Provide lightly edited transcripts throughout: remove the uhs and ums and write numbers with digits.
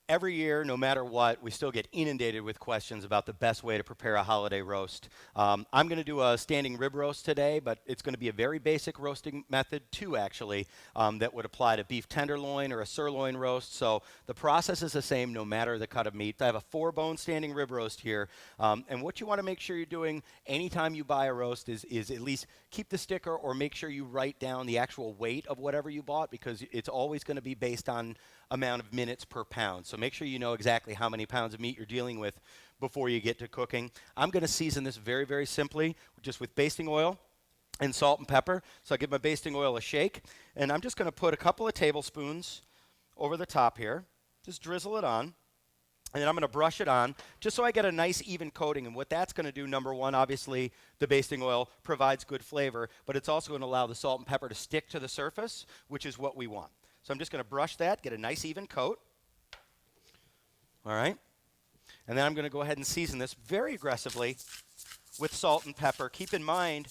Every year, no matter what, we still get inundated with questions about the best way to prepare a holiday roast. I'm going to do a standing rib roast today, but it's going to be a very basic roasting method too, actually, that would apply to beef tenderloin or a sirloin roast. So the process is the same no matter the cut of meat. I have a 4-bone standing rib roast here, and what you want to make sure you're doing anytime you buy a roast is at least keep the sticker or make sure you write down the actual weight of whatever you bought, because it's always going to be based on amount of minutes per pound. So make sure you know exactly how many pounds of meat you're dealing with before you get to cooking. I'm going to season this very, very simply, just with basting oil and salt and pepper. So I give my basting oil a shake, and I'm just going to put a couple of tablespoons over the top here. Just drizzle it on, and then I'm going to brush it on just so I get a nice even coating. And what that's going to do, number one, obviously the basting oil provides good flavor, but it's also going to allow the salt and pepper to stick to the surface, which is what we want. So I'm just going to brush that, get a nice even coat. All right. And then I'm going to go ahead and season this very aggressively with salt and pepper. Keep in mind,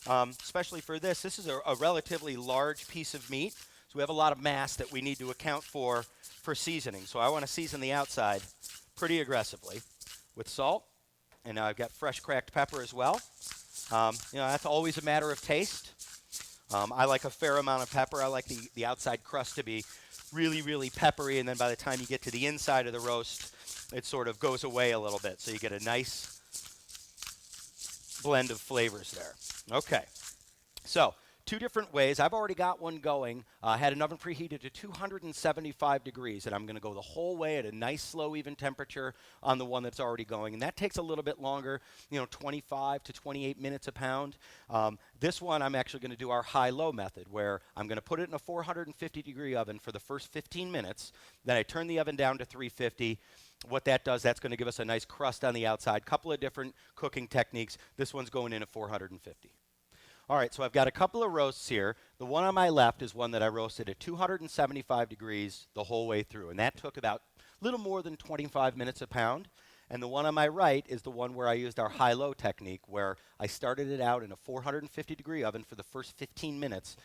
especially for this is a relatively large piece of meat. So we have a lot of mass that we need to account for seasoning. So I want to season the outside pretty aggressively with salt. And now I've got fresh cracked pepper as well. That's always a matter of taste. I like a fair amount of pepper. I like the outside crust to be really, really peppery, and then by the time you get to the inside of the roast, it sort of goes away a little bit. So you get a nice blend of flavors there. Okay, so 2 different ways. I've already got one going. I had an oven preheated to 275 degrees, and I'm going to go the whole way at a nice, slow, even temperature on the one that's already going. And that takes a little bit longer, 25 to 28 minutes a pound. This one, I'm actually going to do our high-low method, where I'm going to put it in a 450-degree oven for the first 15 minutes. Then I turn the oven down to 350. What that does, that's going to give us a nice crust on the outside. Couple of different cooking techniques. This one's going in at 450. All right, so I've got a couple of roasts here. The one on my left is one that I roasted at 275 degrees the whole way through, and that took about a little more than 25 minutes a pound. And the one on my right is the one where I used our high-low technique, where I started it out in a 450-degree oven for the first 15 minutes,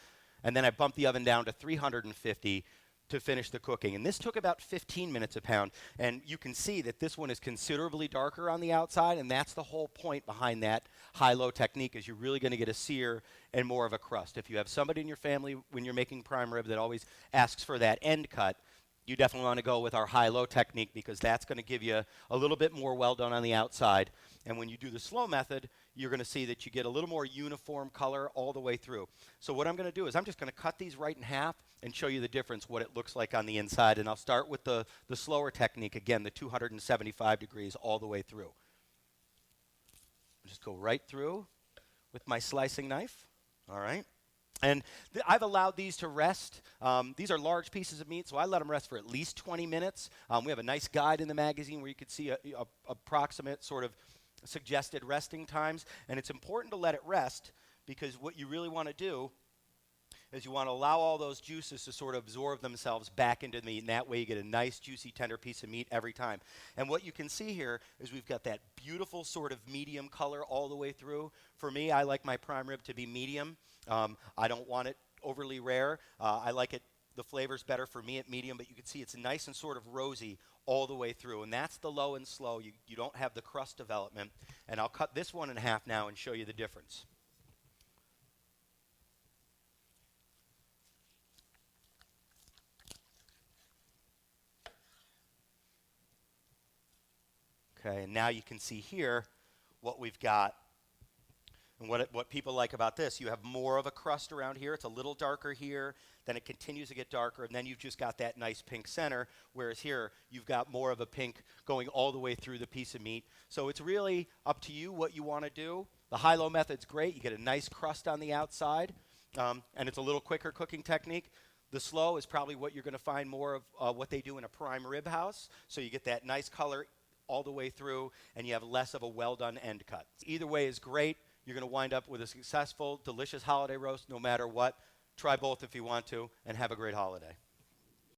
and then I bumped the oven down to 350 to finish the cooking. And this took about 15 minutes a pound. And you can see that this one is considerably darker on the outside, and that's the whole point behind that high-low technique, is you're really going to get a sear and more of a crust. If you have somebody in your family when you're making prime rib that always asks for that end cut, you definitely want to go with our high-low technique, because that's going to give you a little bit more well done on the outside. And when you do the slow method, you're going to see that you get a little more uniform color all the way through. So what I'm going to do is I'm just going to cut these right in half and show you the difference, what it looks like on the inside. And I'll start with the slower technique, again, the 275 degrees all the way through. I'll just go right through with my slicing knife. All right. And I've allowed these to rest. These are large pieces of meat, so I let them rest for at least 20 minutes. We have a nice guide in the magazine where you can see a approximate sort of suggested resting times. And it's important to let it rest, because what you really want to do is you want to allow all those juices to sort of absorb themselves back into the meat, and that way you get a nice, juicy, tender piece of meat every time. And what you can see here is we've got that beautiful sort of medium color all the way through. For me, I like my prime rib to be medium. I don't want it overly rare. I like it, the flavor's better for me at medium, but you can see it's nice and sort of rosy all the way through. And that's the low and slow. You don't have the crust development. And I'll cut this one in half now and show you the difference. Okay, and now you can see here what we've got. And what people like about this, you have more of a crust around here. It's a little darker here. Then it continues to get darker, and then you've just got that nice pink center, whereas here you've got more of a pink going all the way through the piece of meat. So it's really up to you what you want to do. The high-low method's great. You get a nice crust on the outside, and it's a little quicker cooking technique. The slow is probably what you're going to find more of what they do in a prime rib house. So you get that nice color all the way through, and you have less of a well-done end cut. Either way is great. You're going to wind up with a successful, delicious holiday roast no matter what. Try both if you want to, and have a great holiday.